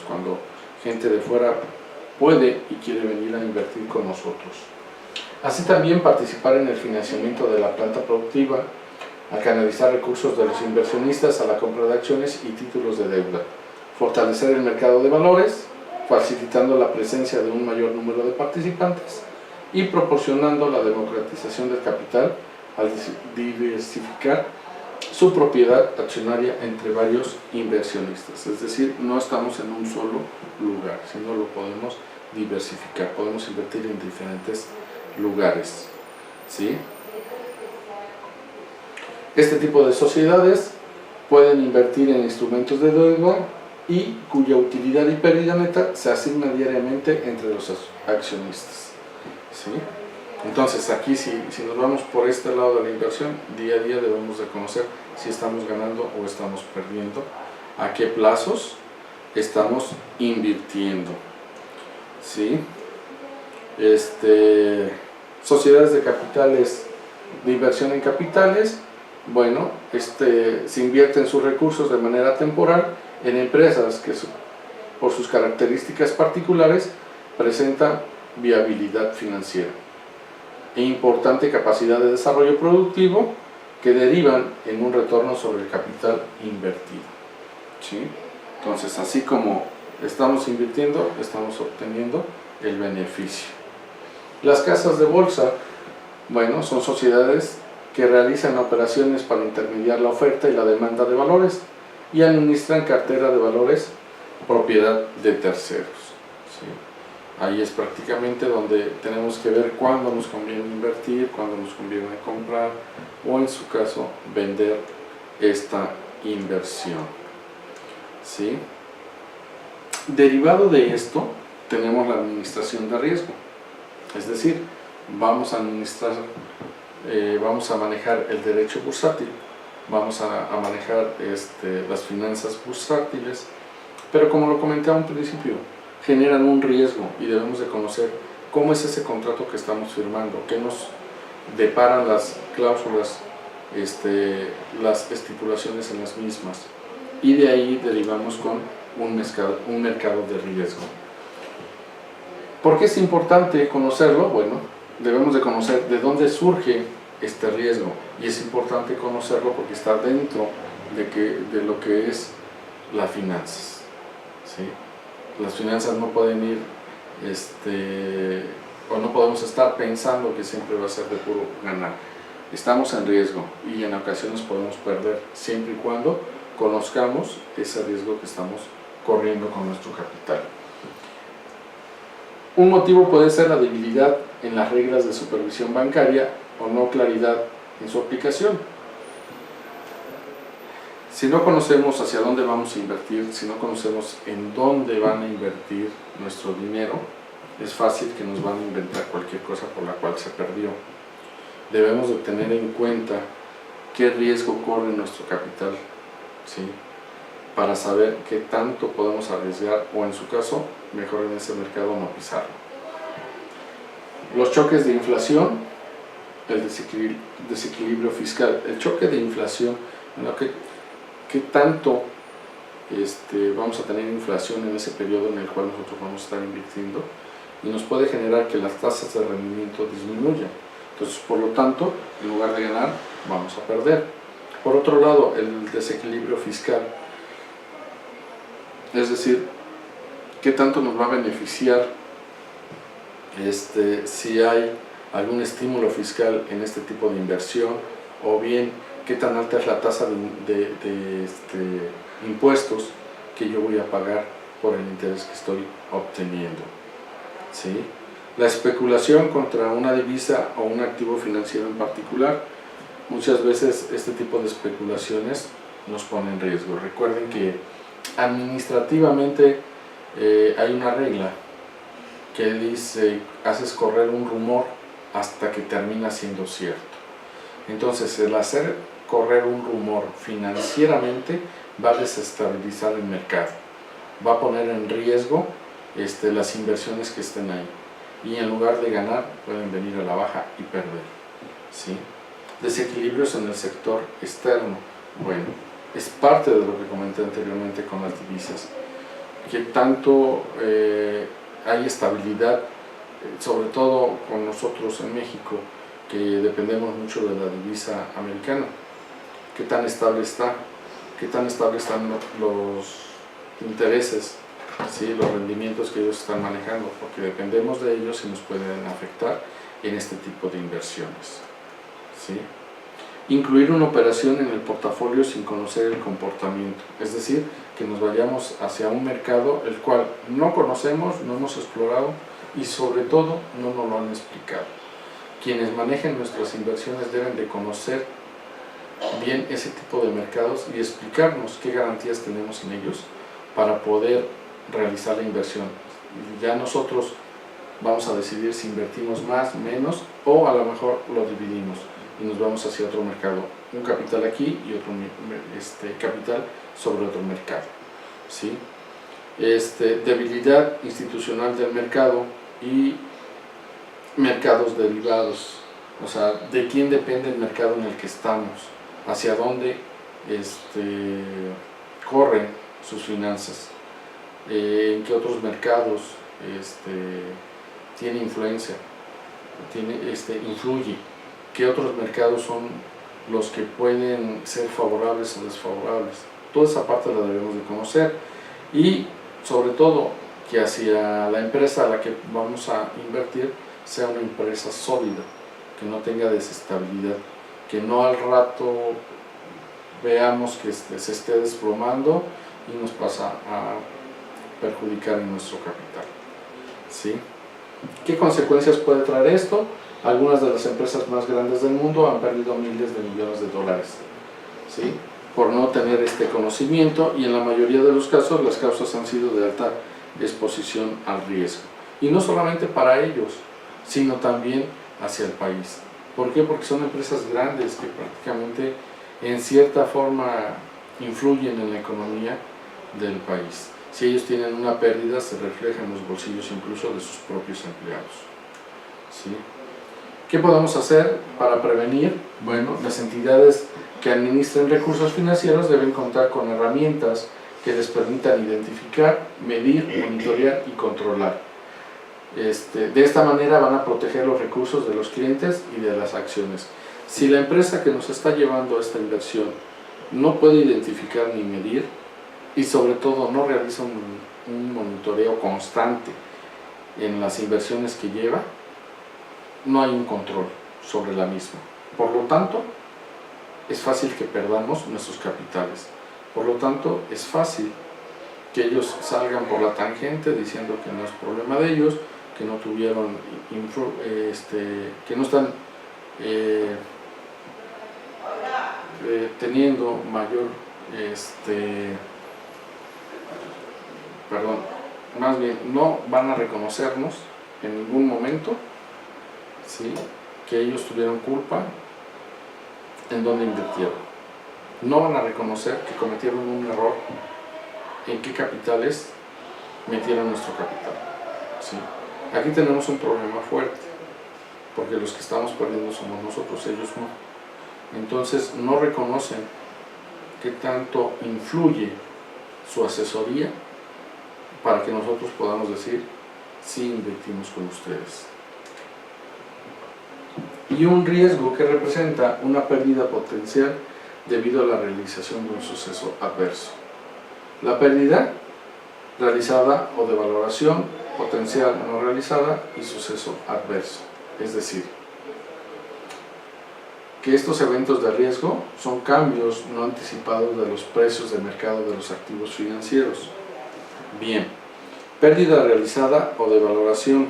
cuando gente de fuera puede y quiere venir a invertir con nosotros. Así también participar en el financiamiento de la planta productiva, a canalizar recursos de los inversionistas a la compra de acciones y títulos de deuda, fortalecer el mercado de valores, facilitando la presencia de un mayor número de participantes y proporcionando la democratización del capital al diversificar su propiedad accionaria entre varios inversionistas. Es decir, no estamos en un solo lugar, sino lo podemos diversificar, podemos invertir en diferentes lugares, ¿sí? Este tipo de sociedades pueden invertir en instrumentos de deuda y cuya utilidad y pérdida neta se asigna diariamente entre los accionistas, ¿sí? Entonces aquí si nos vamos por este lado de la inversión, día a día debemos de conocer si estamos ganando o estamos perdiendo, a qué plazos estamos invirtiendo, ¿sí? Sociedades de capitales, de inversión en capitales, bueno, se invierten sus recursos de manera temporal en empresas que por sus características particulares presentan viabilidad financiera e importante capacidad de desarrollo productivo que derivan en un retorno sobre el capital invertido, ¿sí? Entonces, así como estamos invirtiendo, estamos obteniendo el beneficio. Las casas de bolsa, bueno, son sociedades que realizan operaciones para intermediar la oferta y la demanda de valores y administran cartera de valores propiedad de terceros, ¿sí? Ahí es prácticamente donde tenemos que ver cuándo nos conviene invertir, cuándo nos conviene comprar o en su caso vender esta inversión, ¿sí? Derivado de esto tenemos la administración de riesgo, es decir, vamos a administrar, vamos a manejar el derecho bursátil, vamos a manejar las finanzas bursátiles, pero como lo comenté a un principio, generan un riesgo y debemos de conocer cómo es ese contrato que estamos firmando, qué nos deparan las cláusulas, las estipulaciones en las mismas, y de ahí derivamos con un mercado de riesgo. ¿Por qué es importante conocerlo? Bueno, debemos de conocer de dónde surge este riesgo, y es importante conocerlo porque está dentro de lo que es las finanzas, ¿sí? Las finanzas no pueden ir, o no podemos estar pensando que siempre va a ser de puro ganar. Estamos en riesgo y en ocasiones podemos perder, siempre y cuando conozcamos ese riesgo que estamos corriendo con nuestro capital. Un motivo puede ser la debilidad en las reglas de supervisión bancaria o no claridad en su aplicación. Si no conocemos hacia dónde vamos a invertir, si no conocemos en dónde van a invertir nuestro dinero, es fácil que nos van a inventar cualquier cosa por la cual se perdió. Debemos de tener en cuenta qué riesgo corre nuestro capital, ¿sí? Para saber qué tanto podemos arriesgar o en su caso, mejor en ese mercado no pisarlo. Los choques de inflación, el desequilibrio fiscal. El choque de inflación, ¿qué tanto vamos a tener inflación en ese periodo en el cual nosotros vamos a estar invirtiendo? Y nos puede generar que las tasas de rendimiento disminuyan. Entonces, por lo tanto, en lugar de ganar, vamos a perder. Por otro lado, el desequilibrio fiscal, es decir, ¿qué tanto nos va a beneficiar si hay algún estímulo fiscal en este tipo de inversión? O bien, ¿qué tan alta es la tasa de impuestos que yo voy a pagar por el interés que estoy obteniendo? ¿Sí? La especulación contra una divisa o un activo financiero en particular, muchas veces este tipo de especulaciones nos ponen en riesgo. Recuerden que administrativamente hay una regla que dice: haces correr un rumor hasta que termina siendo cierto. Entonces, el hacer correr un rumor financieramente va a desestabilizar el mercado, va a poner en riesgo las inversiones que estén ahí, y en lugar de ganar pueden venir a la baja y perder, ¿sí? Desequilibrios en el sector externo, bueno, es parte de lo que comenté anteriormente con las divisas. qué tanto hay estabilidad, sobre todo con nosotros en México, que dependemos mucho de la divisa americana. Qué tan estable está, qué tan estables están los intereses, ¿sí? Los rendimientos que ellos están manejando, porque dependemos de ellos y nos pueden afectar en este tipo de inversiones, ¿sí? Incluir una operación en el portafolio sin conocer el comportamiento, es decir, que nos vayamos hacia un mercado el cual no conocemos, no hemos explorado y sobre todo no nos lo han explicado. Quienes manejen nuestras inversiones deben de conocer bien ese tipo de mercados y explicarnos qué garantías tenemos en ellos para poder realizar la inversión. Ya nosotros vamos a decidir si invertimos más, menos, o a lo mejor lo dividimos y nos vamos hacia otro mercado, un capital aquí y otro capital sobre otro mercado, ¿sí? Debilidad institucional del mercado y mercados derivados, o sea, de quién depende el mercado en el que estamos, hacia dónde corren sus finanzas, en qué otros mercados tiene influencia, influye, qué otros mercados son los que pueden ser favorables o desfavorables. Toda esa parte la debemos de conocer y sobre todo que hacia la empresa a la que vamos a invertir sea una empresa sólida, que no tenga desestabilidad, que no al rato veamos que se esté desplomando y nos pasa a perjudicar en nuestro capital, ¿sí? ¿Qué consecuencias puede traer esto? Algunas de las empresas más grandes del mundo han perdido miles de millones de dólares, ¿sí? Por no tener este conocimiento, y en la mayoría de los casos las causas han sido de alta exposición al riesgo. Y no solamente para ellos, sino también hacia el país. ¿Por qué? Porque son empresas grandes que prácticamente en cierta forma influyen en la economía del país. Si ellos tienen una pérdida, se refleja en los bolsillos incluso de sus propios empleados, ¿sí? ¿Qué podemos hacer para prevenir? Bueno, las entidades que administren recursos financieros deben contar con herramientas que les permitan identificar, medir, monitorear y controlar. De esta manera van a proteger los recursos de los clientes y de las acciones. Si la empresa que nos está llevando a esta inversión no puede identificar ni medir, y sobre todo no realiza un monitoreo constante en las inversiones que lleva, no hay un control sobre la misma. Por lo tanto, es fácil que perdamos nuestros capitales. Por lo tanto, es fácil que ellos salgan por la tangente diciendo que no es problema de ellos, que no tuvieron, que no están teniendo mayor, más bien no van a reconocernos en ningún momento, ¿sí?, que ellos tuvieron culpa en donde invirtieron. No van a reconocer que cometieron un error en qué capitales metieron nuestro capital, ¿sí? Aquí tenemos un problema fuerte, porque los que estamos perdiendo somos nosotros, ellos no. Entonces no reconocen qué tanto influye su asesoría para que nosotros podamos decir sí invertimos con ustedes. Y un riesgo que representa una pérdida potencial debido a la realización de un suceso adverso. La pérdida realizada o de valoración, potencial no realizada y suceso adverso. Es decir, que estos eventos de riesgo son cambios no anticipados de los precios de mercado de los activos financieros. Bien, pérdida realizada o de valoración.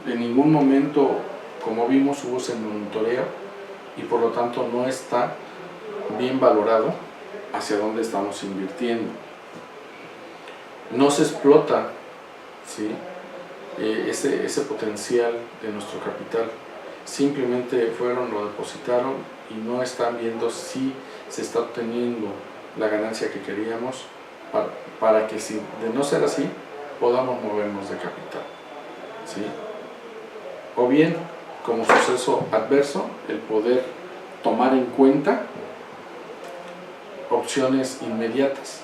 En ningún momento, como vimos, hubo ese monitoreo y por lo tanto no está bien valorado hacia dónde estamos invirtiendo. No se explota, ¿sí?, ese potencial de nuestro capital. Simplemente fueron, lo depositaron y no están viendo si se está obteniendo la ganancia que queríamos para que, si de no ser así, podamos movernos de capital, ¿sí? O bien, como suceso adverso, el poder tomar en cuenta opciones inmediatas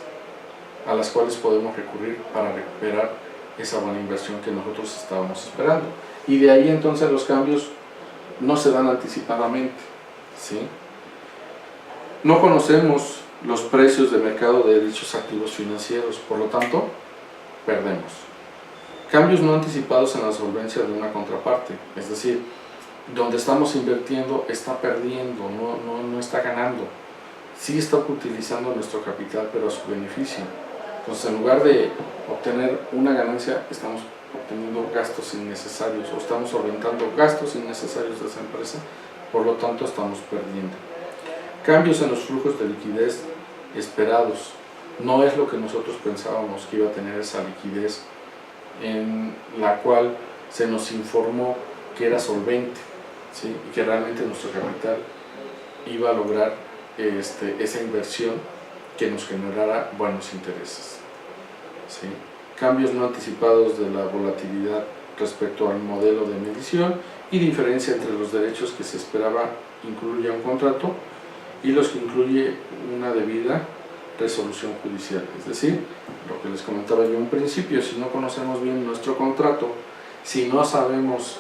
a las cuales podemos recurrir para recuperar esa buena inversión que nosotros estábamos esperando. Y de ahí entonces los cambios no se dan anticipadamente, ¿sí? No conocemos los precios de mercado de dichos activos financieros, por lo tanto, perdemos. Cambios no anticipados en la solvencia de una contraparte, es decir, donde estamos invirtiendo está perdiendo, no está ganando. Sí está utilizando nuestro capital, pero a su beneficio. Entonces, en lugar de obtener una ganancia, estamos obteniendo gastos innecesarios o estamos solventando gastos innecesarios de esa empresa, por lo tanto estamos perdiendo. Cambios en los flujos de liquidez esperados. No es lo que nosotros pensábamos que iba a tener esa liquidez, en la cual se nos informó que era solvente, ¿sí? Y que realmente nuestro capital iba a lograr esa inversión que nos generara buenos intereses, ¿sí? Cambios no anticipados de la volatilidad respecto al modelo de medición y diferencia entre los derechos que se esperaba incluya un contrato y los que incluye una debida resolución judicial. Es decir, lo que les comentaba yo en principio, si no conocemos bien nuestro contrato, si no sabemos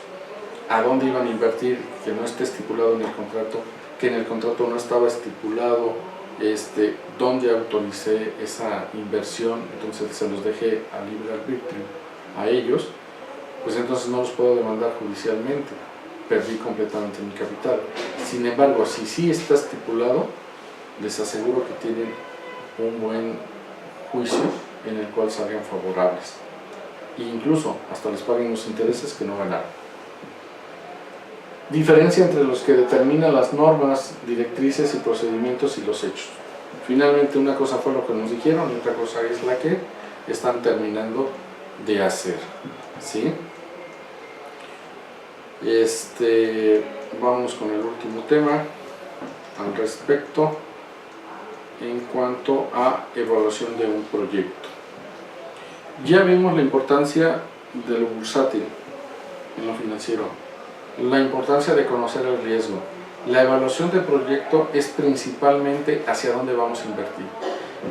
a dónde iban a invertir, que no esté estipulado en el contrato, que en el contrato no estaba estipulado dónde autoricé esa inversión, entonces se los dejé a libre arbitrio a ellos, pues entonces no los puedo demandar judicialmente, perdí completamente mi capital. Sin embargo, si sí está estipulado, les aseguro que tienen un buen juicio en el cual salgan favorables e incluso hasta les paguen los intereses que no ganaron. Diferencia entre los que determinan las normas, directrices y procedimientos y los hechos. Finalmente, una cosa fue lo que nos dijeron y otra cosa es la que están terminando de hacer, ¿sí? Vamos con el último tema al respecto en cuanto a evaluación de un proyecto. Ya vimos la importancia de lo bursátil en lo financiero, la importancia de conocer el riesgo. La evaluación del proyecto es principalmente hacia dónde vamos a invertir.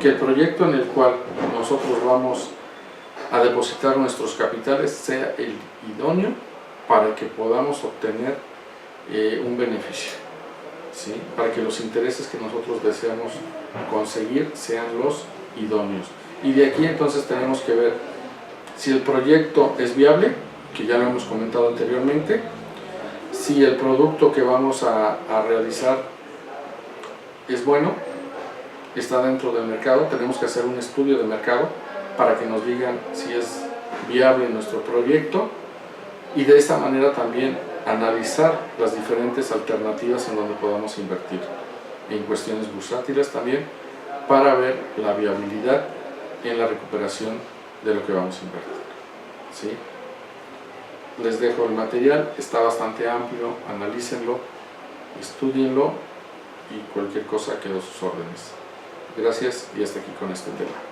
Que el proyecto en el cual nosotros vamos a depositar nuestros capitales sea el idóneo para que podamos obtener un beneficio, ¿sí? Para que los intereses que nosotros deseamos conseguir sean los idóneos. Y de aquí entonces tenemos que ver si el proyecto es viable, que ya lo hemos comentado anteriormente, si el producto que vamos a realizar es bueno, está dentro del mercado. Tenemos que hacer un estudio de mercado para que nos digan si es viable nuestro proyecto y de esta manera también analizar las diferentes alternativas en donde podamos invertir, en cuestiones bursátiles también, para ver la viabilidad en la recuperación de lo que vamos a invertir, ¿sí? Les dejo el material, está bastante amplio, analícenlo, estudienlo y cualquier cosa quedo a sus órdenes. Gracias y hasta aquí con este tema.